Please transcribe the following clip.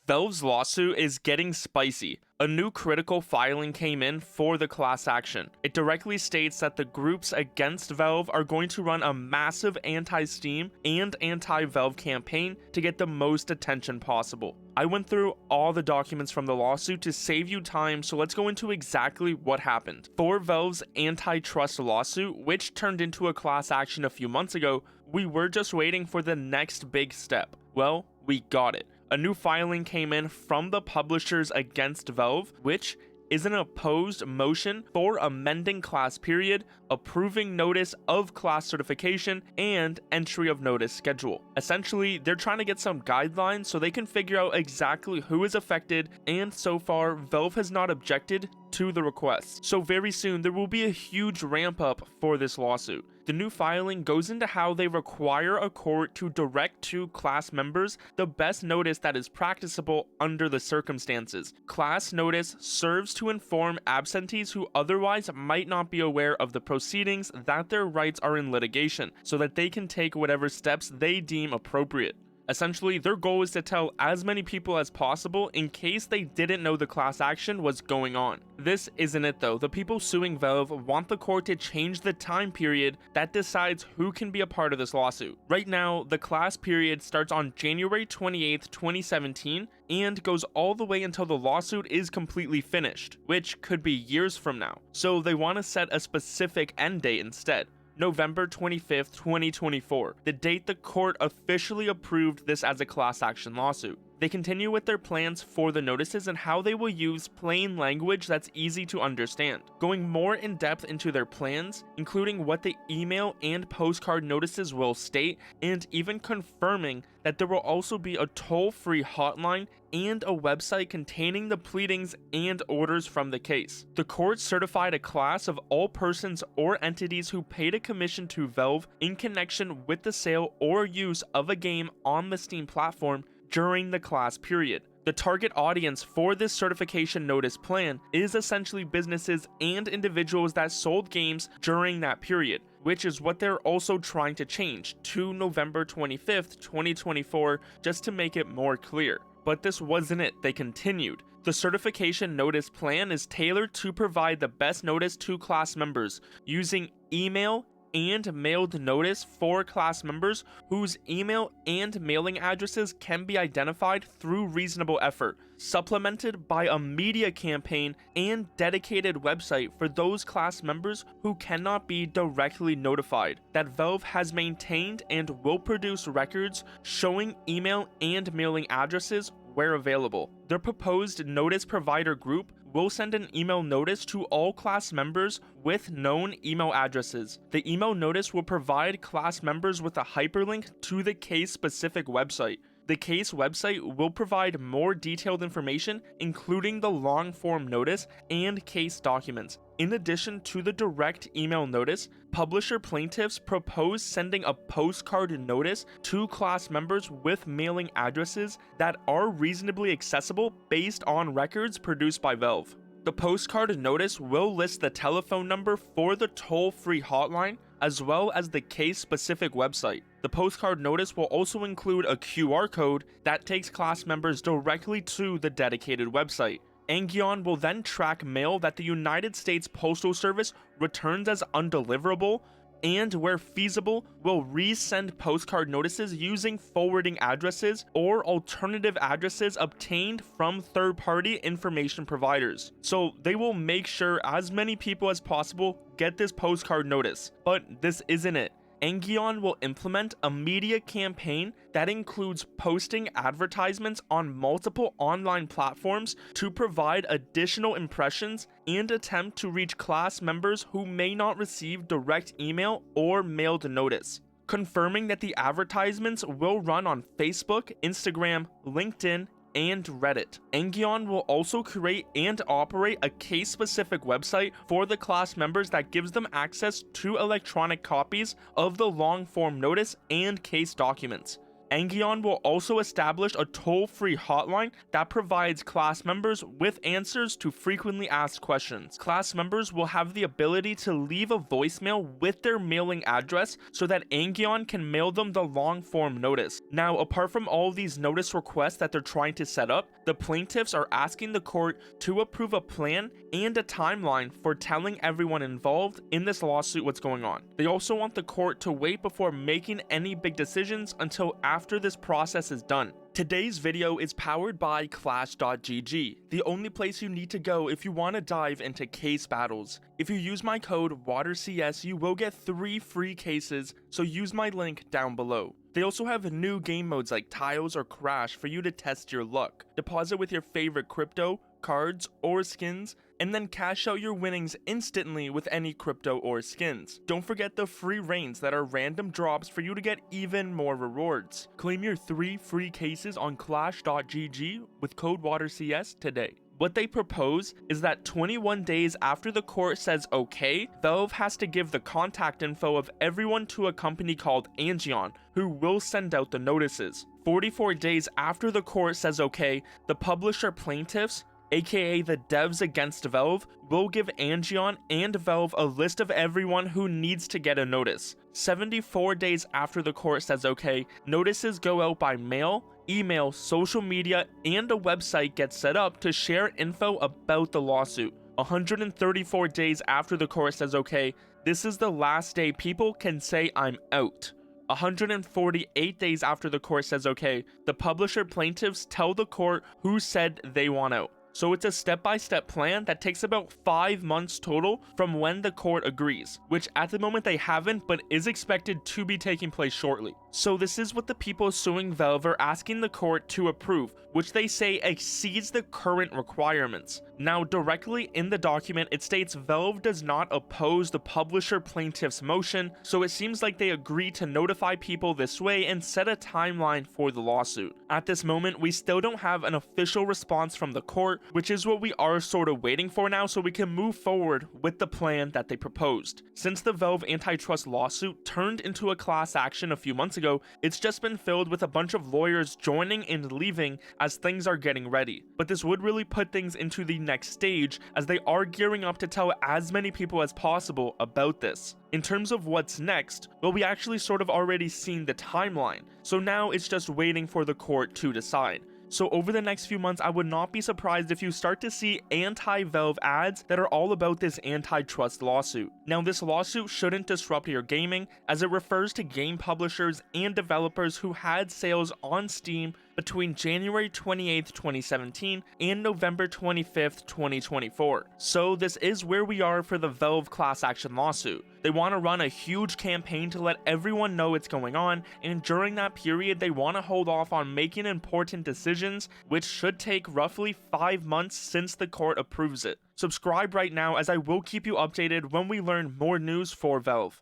Valve's lawsuit is getting spicy. A new critical filing came in for the class action. It directly states that the groups against Valve are going to run a massive anti-Steam and anti-Valve campaign to get the most attention possible. I went through all the documents from the lawsuit to save you time, so let's go into exactly what happened. For Valve's antitrust lawsuit, which turned into a class action a few months ago, we were just waiting for the next big step. Well, we got it. A new filing came in from the publishers against Valve, which is an opposed motion for amending class period, approving notice of class certification, and entry of notice schedule. Essentially, they're trying to get some guidelines so they can figure out exactly who is affected, and so far, Valve has not objected to the request. So very soon, there will be a huge ramp up for this lawsuit. The new filing goes into how they require a court to direct to class members the best notice that is practicable under the circumstances. Class notice serves to inform absentees who otherwise might not be aware of the proceedings that their rights are in litigation, so that they can take whatever steps they deem appropriate. Essentially, their goal is to tell as many people as possible in case they didn't know the class action was going on. This isn't it though. The people suing Valve want the court to change the time period that decides who can be a part of this lawsuit. Right now, the class period starts on January 28th, 2017 and goes all the way until the lawsuit is completely finished, which could be years from now. So they want to set a specific end date instead. November 25th, 2024, the date the court officially approved this as a class action lawsuit. They continue with their plans for the notices and how they will use plain language that's easy to understand, going more in depth into their plans, including what the email and postcard notices will state, and even confirming that there will also be a toll-free hotline and a website containing the pleadings and orders from the case. The court certified a class of all persons or entities who paid a commission to Valve in connection with the sale or use of a game on the Steam platform during the class period. The target audience for this certification notice plan is essentially businesses and individuals that sold games during that period, which is what they're also trying to change to November 25th, 2024, just to make it more clear. But this wasn't it, they continued. The certification notice plan is tailored to provide the best notice to class members using email and mailed notice for class members whose email and mailing addresses can be identified through reasonable effort, supplemented by a media campaign and dedicated website for those class members who cannot be directly notified, that Valve has maintained and will produce records showing email and mailing addresses where available. Their proposed notice provider group will send an email notice to all class members with known email addresses. The email notice will provide class members with a hyperlink to the case-specific website. The case website will provide more detailed information, including the long-form notice and case documents. In addition to the direct email notice, publisher plaintiffs propose sending a postcard notice to class members with mailing addresses that are reasonably accessible based on records produced by Valve. The postcard notice will list the telephone number for the toll-free hotline, as well as the case-specific website. The postcard notice will also include a QR code that takes class members directly to the dedicated website. Angion will then track mail that the United States Postal Service returns as undeliverable, and where feasible, will resend postcard notices using forwarding addresses or alternative addresses obtained from third-party information providers. So they will make sure as many people as possible get this postcard notice. But this isn't it. Angion will implement a media campaign that includes posting advertisements on multiple online platforms to provide additional impressions and attempt to reach class members who may not receive direct email or mailed notice. Confirming that the advertisements will run on Facebook, Instagram, LinkedIn, and Reddit. Angion will also create and operate a case-specific website for the class members that gives them access to electronic copies of the long-form notice and case documents. Angion will also establish a toll-free hotline that provides class members with answers to frequently asked questions. Class members will have the ability to leave a voicemail with their mailing address so that Angion can mail them the long-form notice. Now, apart from all of these notice requests that they're trying to set up, the plaintiffs are asking the court to approve a plan and a timeline for telling everyone involved in this lawsuit what's going on. They also want the court to wait before making any big decisions until after this process is done. Today's video is powered by ClashGG, the only place you need to go if you want to dive into case battles. If you use my code WATERCS, you will get 3 free cases, so use my link down below. They also have new game modes like Tiles or Crash for you to test your luck. Deposit with your favorite crypto, cards, or skins, and then cash out your winnings instantly with any crypto or skins. Don't forget the free reigns that are random drops for you to get even more rewards. Claim your 3 free cases on clash.gg with code WATERCS today. What they propose is that 21 days after the court says okay, Valve has to give the contact info of everyone to a company called Angion, who will send out the notices. 44 days after the court says okay, the publisher plaintiffs, aka the devs against Valve, will give Angion and Valve a list of everyone who needs to get a notice. 74 days after the court says okay, notices go out by mail, email, social media, and a website gets set up to share info about the lawsuit. 134 days after the court says okay, this is the last day people can say I'm out. 148 days after the court says okay, the publisher plaintiffs tell the court who said they want out. So it's a step-by-step plan that takes about 5 months total from when the court agrees, which at the moment they haven't, but is expected to be taking place shortly. So this is what the people suing Valve are asking the court to approve, which they say exceeds the current requirements. Now, directly in the document, it states Valve does not oppose the publisher plaintiff's motion, so it seems like they agree to notify people this way and set a timeline for the lawsuit. At this moment, we still don't have an official response from the court, which is what we are sort of waiting for now so we can move forward with the plan that they proposed. Since the Valve antitrust lawsuit turned into a class action a few months ago, it's just been filled with a bunch of lawyers joining and leaving as things are getting ready. But this would really put things into the next stage as they are gearing up to tell as many people as possible about this. In terms of what's next, well, we actually sort of already seen the timeline, so now it's just waiting for the court to decide. So over the next few months, I would not be surprised if you start to see anti-Valve ads that are all about this antitrust lawsuit. Now, this lawsuit shouldn't disrupt your gaming, as it refers to game publishers and developers who had sales on Steam between January 28th, 2017 and November 25th, 2024. So this is where we are for the Valve class action lawsuit. They want to run a huge campaign to let everyone know what's going on, and during that period they want to hold off on making important decisions, which should take roughly 5 months since the court approves it. Subscribe right now, as I will keep you updated when we learn more news for Valve.